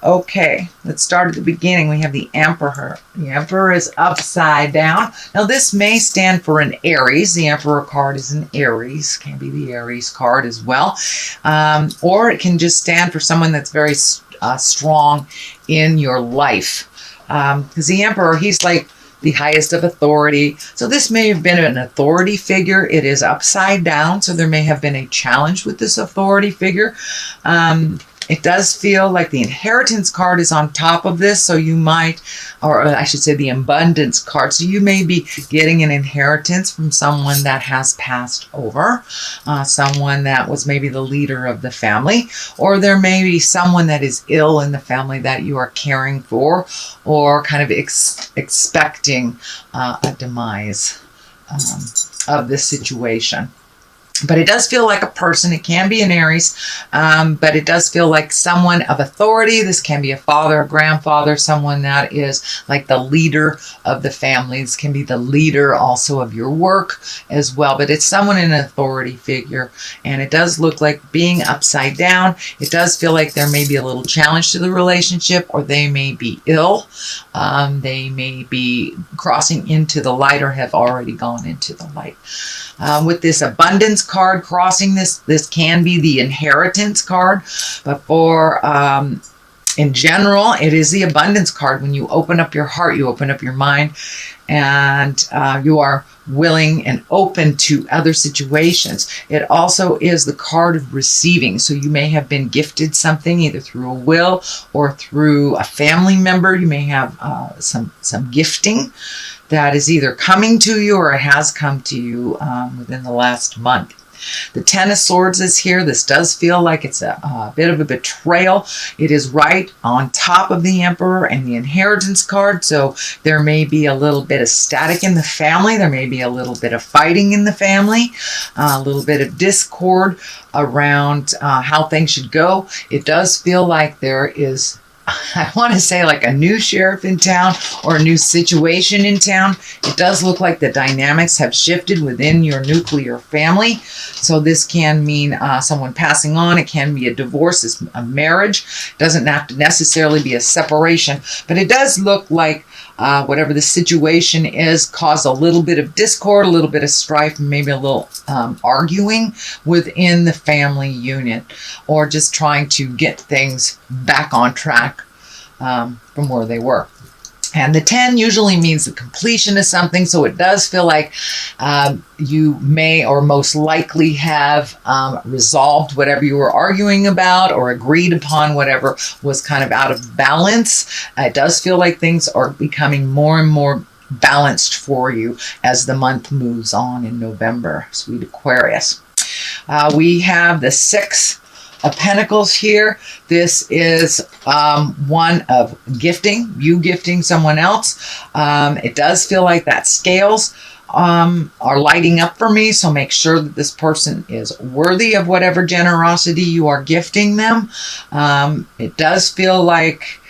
Okay, let's start at the beginning. We have the Emperor. The Emperor is upside down. Now, this may stand for an Aries. The Emperor card is an Aries. Can be the Aries card as well. Or it can just stand for someone that's very strong in your life. Because the Emperor, he's like the highest of authority. So this may have been an authority figure. It is upside down, so there may have been a challenge with this authority figure. It does feel like the inheritance card is on top of this, so you might, or I should say the abundance card, so you may be getting an inheritance from someone that has passed over, someone that was maybe the leader of the family, or there may be someone that is ill in the family that you are caring for, or kind of expecting a demise of this situation. But it does feel like a person. It can be an Aries, but it does feel like someone of authority. This can be a father, a grandfather, someone that is like the leader of the family. This can be the leader also of your work as well. But it's someone in an authority figure. And it does look like being upside down. It does feel like there may be a little challenge to the relationship, or they may be ill. They may be crossing into the light or have already gone into the light. With this abundance card crossing this can be the inheritance card, but for in general, it is the abundance card. When you open up your heart, you open up your mind, and you are willing and open to other situations. It also is the card of receiving. So you may have been gifted something either through a will or through a family member. You may have some gifting that is either coming to you or it has come to you within the last month. The Ten of Swords is here. This does feel like it's a bit of a betrayal. It is right on top of the Emperor and the inheritance card. So there may be a little bit of static in the family. There may be a little bit of fighting in the family, a little bit of discord around how things should go. It does feel like there is, I want to say, like a new sheriff in town or a new situation in town. It does look like the dynamics have shifted within your nuclear family. So this can mean someone passing on. It can be a divorce, it's a marriage. It doesn't have to necessarily be a separation, but it does look like whatever the situation is caused a little bit of discord, a little bit of strife, maybe a little arguing within the family unit, or just trying to get things back on track from where they were. And the 10 usually means the completion of something, so it does feel like you may or most likely have resolved whatever you were arguing about or agreed upon whatever was kind of out of balance. It does feel like things are becoming more and more balanced for you as the month moves on in November, sweet Aquarius. We have the 6 of Pentacles here. This is one of gifting, you gifting someone else. It does feel like that scales are lighting up for me, so make sure that this person is worthy of whatever generosity you are gifting them. It does feel like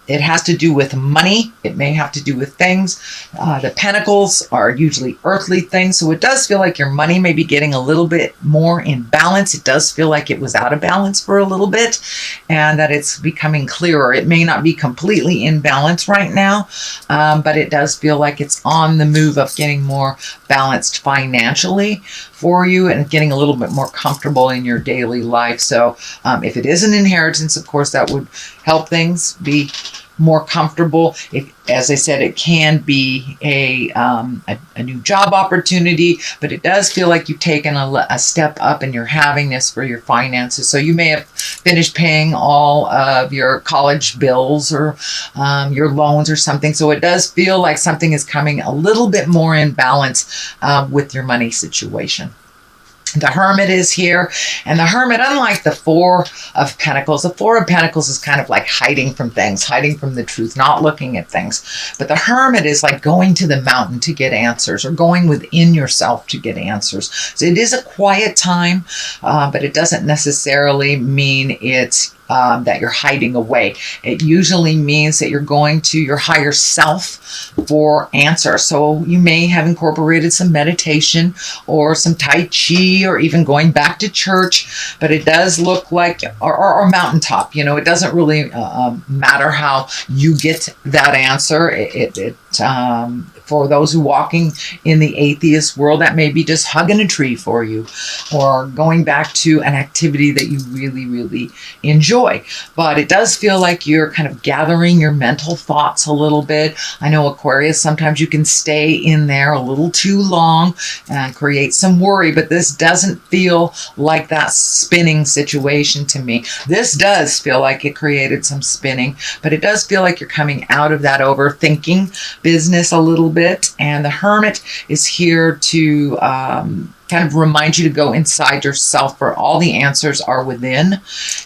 it has to do with money. It may have to do with things. The pentacles are usually earthly things, so it does feel like your money may be getting a little bit more in balance. It does feel like it was out of balance for a little bit, and that it's becoming clearer. It may not be completely in balance right now, but it does feel like it's on the move of getting more balanced financially for you and getting a little bit more comfortable in your daily life. So if it is an inheritance, of course, that would help things be more comfortable. As I said, it can be a new job opportunity, but it does feel like you've taken a step up and you're having this for your finances. So you may have finished paying all of your college bills or your loans or something. So it does feel like something is coming a little bit more in balance with your money situation. The Hermit is here, and the Hermit, unlike the Four of Pentacles, the Four of Pentacles is kind of like hiding from things, hiding from the truth, not looking at things. But the Hermit is like going to the mountain to get answers, or going within yourself to get answers. So it is a quiet time, but it doesn't necessarily mean it's that you're hiding away. It usually means that you're going to your higher self for answers. So you may have incorporated some meditation or some Tai Chi or even going back to church, but it does look like, or mountaintop, it doesn't really matter how you get that answer. For those who walking in the atheist world, that may be just hugging a tree for you or going back to an activity that you really, really enjoy. But it does feel like you're kind of gathering your mental thoughts a little bit. I know Aquarius, sometimes you can stay in there a little too long and create some worry, but this doesn't feel like that spinning situation to me. This does feel like it created some spinning, but it does feel like you're coming out of that overthinking business a little bit. And the Hermit is here to kind of remind you to go inside yourself, for all the answers are within,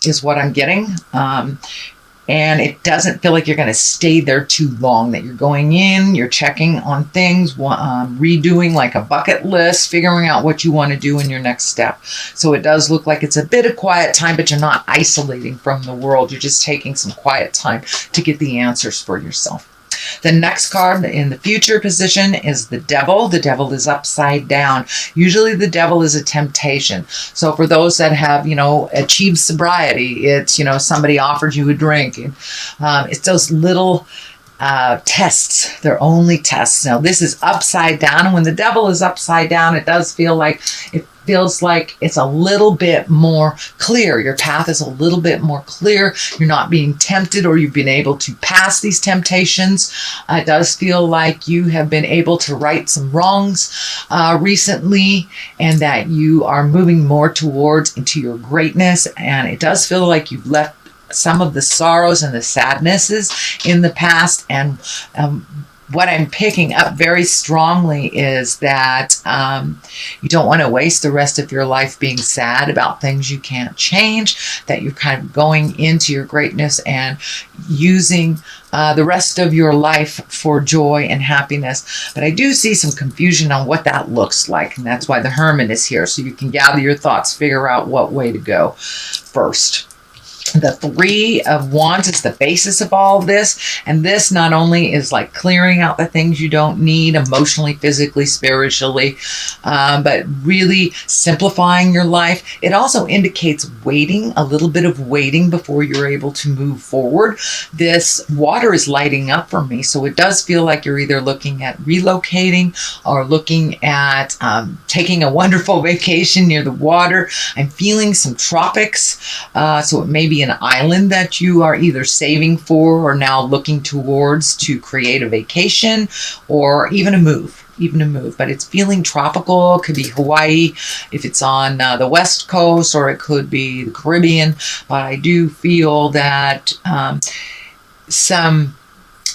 is what I'm getting. And it doesn't feel like you're going to stay there too long, that you're going in, you're checking on things, redoing like a bucket list, figuring out what you want to do in your next step. So it does look like it's a bit of quiet time, but you're not isolating from the world. You're just taking some quiet time to get the answers for yourself. The next card in the future position is the Devil. The Devil is upside down. Usually the Devil is a temptation. So for those that have, achieved sobriety, it's, somebody offered you a drink. It's those little tests. They're only tests. Now this is upside down. And when the Devil is upside down, it does feel like it's a little bit more clear. Your path is a little bit more clear. You're not being tempted, or you've been able to pass these temptations. It does feel like you have been able to right some wrongs recently, and that you are moving more towards into your greatness. And it does feel like you've left some of the sorrows and the sadnesses in the past. And what I'm picking up very strongly is that you don't want to waste the rest of your life being sad about things you can't change, that you're kind of going into your greatness and using the rest of your life for joy and happiness. But I do see some confusion on what that looks like, and that's why the Hermit is here, so you can gather your thoughts, figure out what way to go first. The Three of Wands is the basis of all of this. And this not only is like clearing out the things you don't need emotionally, physically, spiritually, but really simplifying your life. It also indicates waiting, a little bit of waiting before you're able to move forward. This water is lighting up for me. So it does feel like you're either looking at relocating or looking at taking a wonderful vacation near the water. I'm feeling some tropics. So it may be an island that you are either saving for or now looking towards to create a vacation, or even a move. But it's feeling tropical. It could be Hawaii if it's on the West Coast, or it could be the Caribbean. But I do feel that some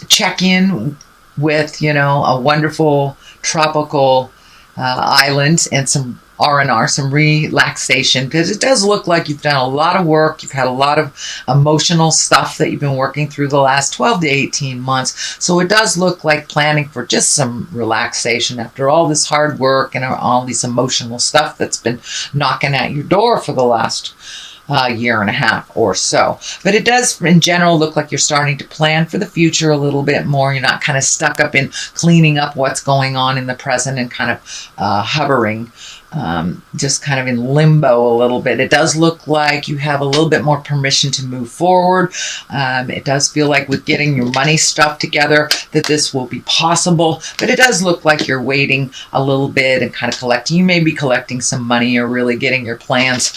check-in with, a wonderful tropical island and some R&R, some relaxation, because it does look like you've done a lot of work. You've had a lot of emotional stuff that you've been working through the last 12 to 18 months. So it does look like planning for just some relaxation after all this hard work and all this emotional stuff that's been knocking at your door for the last year and a half or so. But it does in general look like you're starting to plan for the future a little bit more. You're not kind of stuck up in cleaning up what's going on in the present and kind of hovering just kind of in limbo a little bit. It does look like you have a little bit more permission to move forward. It does feel like with getting your money stuff together that this will be possible, but it does look like you're waiting a little bit and kind of collecting. You may be collecting some money or really getting your plans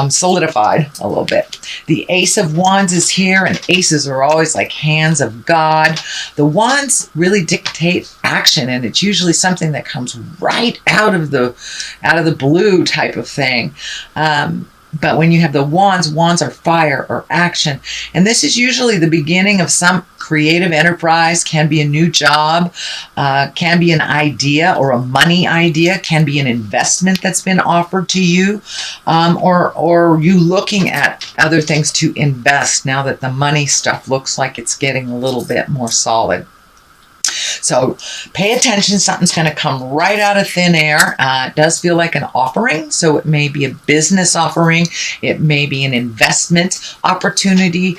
solidified a little bit. The Ace of Wands is here, and aces are always like hands of God. The wands really dictate action, and it's usually something that comes right out of the blue type of thing. But when you have the wands are fire or action. And this is usually the beginning of some creative enterprise, can be a new job, can be an idea or a money idea, can be an investment that's been offered to you, or you looking at other things to invest now that the money stuff looks like it's getting a little bit more solid. So pay attention. Something's going to come right out of thin air. It does feel like an offering. So it may be a business offering. It may be an investment opportunity.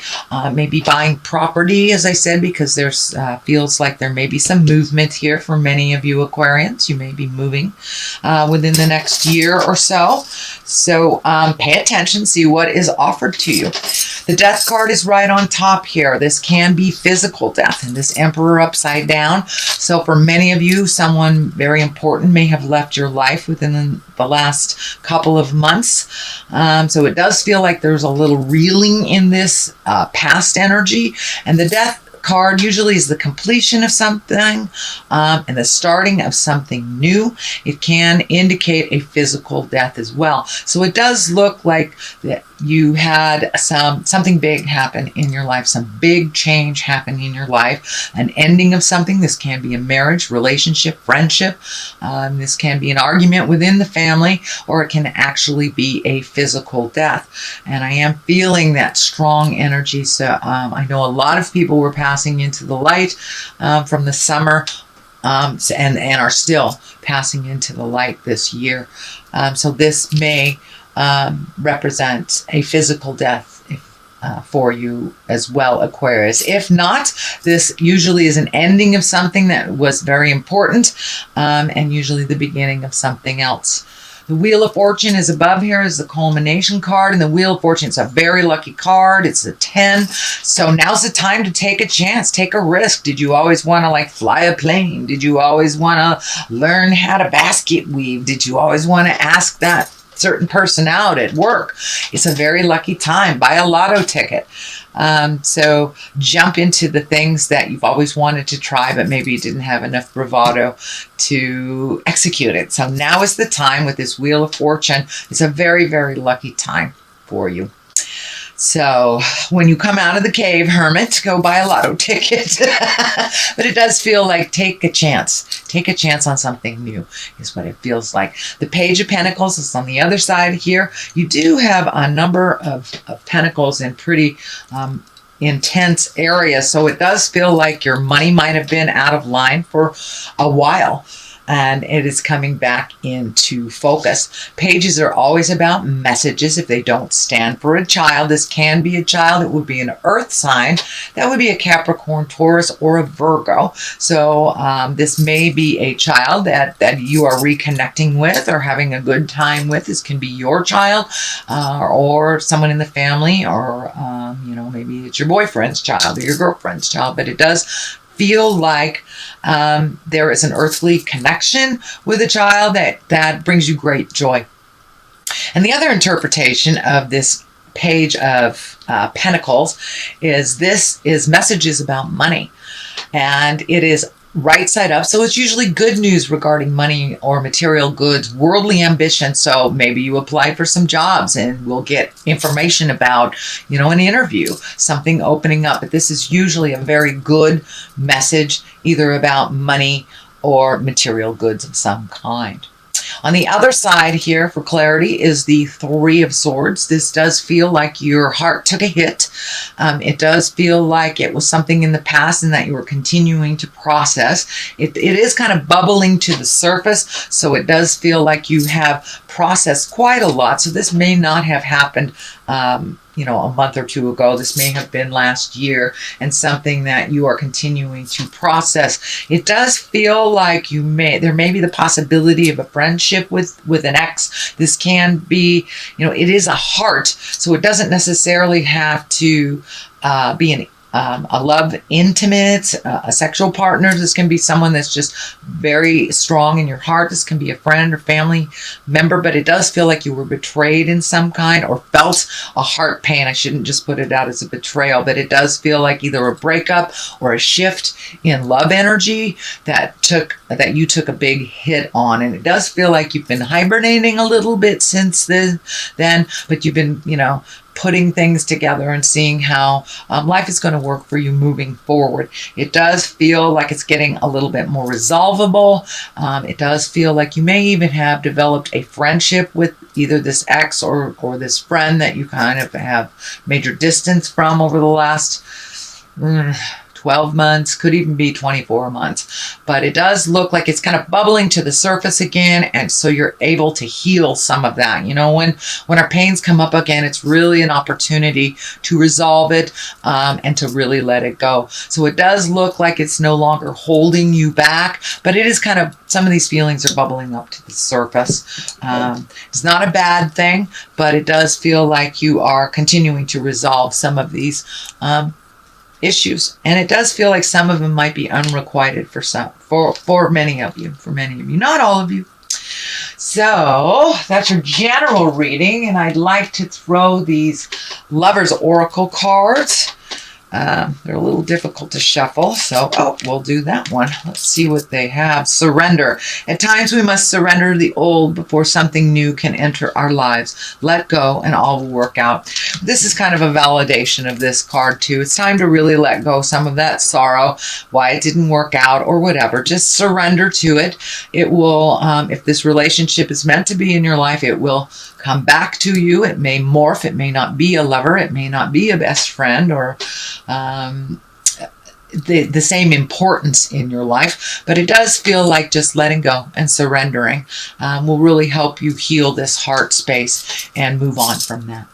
Maybe buying property, as I said, because there's feels like there may be some movement here for many of you Aquarians. You may be moving within the next year or so. So pay attention. See what is offered to you. The death card is right on top here. This can be physical death, and this Emperor upside down. So for many of you, someone very important may have left your life within the last couple of months. So it does feel like there's a little reeling in this past energy. And the death card usually is the completion of something and the starting of something new. It can indicate a physical death as well. So it does look like that you had something big happen in your life, some big change happen in your life, an ending of something. This can be a marriage, relationship, friendship. This can be an argument within the family, or it can actually be a physical death. And I am feeling that strong energy. So I know a lot of people were passing into the light from the summer and are still passing into the light this year. So this may represent a physical death for you as well, Aquarius. If not, this usually is an ending of something that was very important, and usually the beginning of something else. The Wheel of Fortune is above here as the culmination card, and the Wheel of Fortune is a very lucky card. It's a 10. So now's the time to take a chance, take a risk. Did you always want to fly a plane? Did you always want to learn how to basket weave? Did you always want to ask that certain person out at work? It's a very lucky time. Buy a lotto ticket. So jump into the things that you've always wanted to try, but maybe you didn't have enough bravado to execute it. So now is the time with this Wheel of Fortune. It's a very, very lucky time for you. So when you come out of the cave, hermit, go buy a lotto ticket. But it does feel like take a chance. Take a chance on something new is what it feels like. The Page of Pentacles is on the other side here. You do have a number of pentacles in pretty intense areas. So it does feel like your money might have been out of line for a while, and it is coming back into focus. Pages are always about messages. If they don't stand for a child, this can be a child. It would be an earth sign. That would be a Capricorn, Taurus, or a Virgo. So this may be a child that you are reconnecting with or having a good time with. This can be your child or someone in the family, or maybe it's your boyfriend's child or your girlfriend's child. But it does feel like there is an earthly connection with a child that brings you great joy. And the other interpretation of this Page of Pentacles is this is messages about money. And it is right side up. So it's usually good news regarding money or material goods, worldly ambition. So maybe you apply for some jobs and we'll get information about, an interview, something opening up. But this is usually a very good message, either about money or material goods of some kind. On the other side here, for clarity, is the Three of Swords. This does feel like your heart took a hit. It does feel like it was something in the past and that you were continuing to process. It is kind of bubbling to the surface, so it does feel like you have processed quite a lot. So this may not have happened a month or two ago. This may have been last year, and something that you are continuing to process. It does feel like there may be the possibility of a friendship with an ex. This can be, it is a heart, so it doesn't necessarily have to be a love intimate, a sexual partner. This can be someone that's just very strong in your heart. This can be a friend or family member, but it does feel like you were betrayed in some kind or felt a heart pain. I shouldn't just put it out as a betrayal, but it does feel like either a breakup or a shift in love energy that you took a big hit on. And it does feel like you've been hibernating a little bit since then, but you've been, putting things together and seeing how life is going to work for you moving forward. It does feel like it's getting a little bit more resolvable. It does feel like you may even have developed a friendship with either this ex or this friend that you kind of have major distance from over the last 12 months, could even be 24 months. But it does look like it's kind of bubbling to the surface again, and so you're able to heal some of that. You know, when our pains come up again, it's really an opportunity to resolve it and to really let it go. So it does look like it's no longer holding you back, but it is kind of, some of these feelings are bubbling up to the surface. It's not a bad thing, but it does feel like you are continuing to resolve some of these issues, and it does feel like some of them might be unrequited for many of you, not all of you. So that's your general reading, and I'd like to throw these Lovers Oracle cards. They're a little difficult to shuffle, so we'll do that one. Let's see what they have. Surrender. At times we must surrender the old before something new can enter our lives. Let go and all will work out. This is kind of a validation of this card too. It's time to really let go some of that sorrow, why it didn't work out or whatever. Just surrender to it. It will, if this relationship is meant to be in your life, it will come back to you. It may morph. It may not be a lover. It may not be a best friend or the same importance in your life, but it does feel like just letting go and surrendering will really help you heal this heart space and move on from that.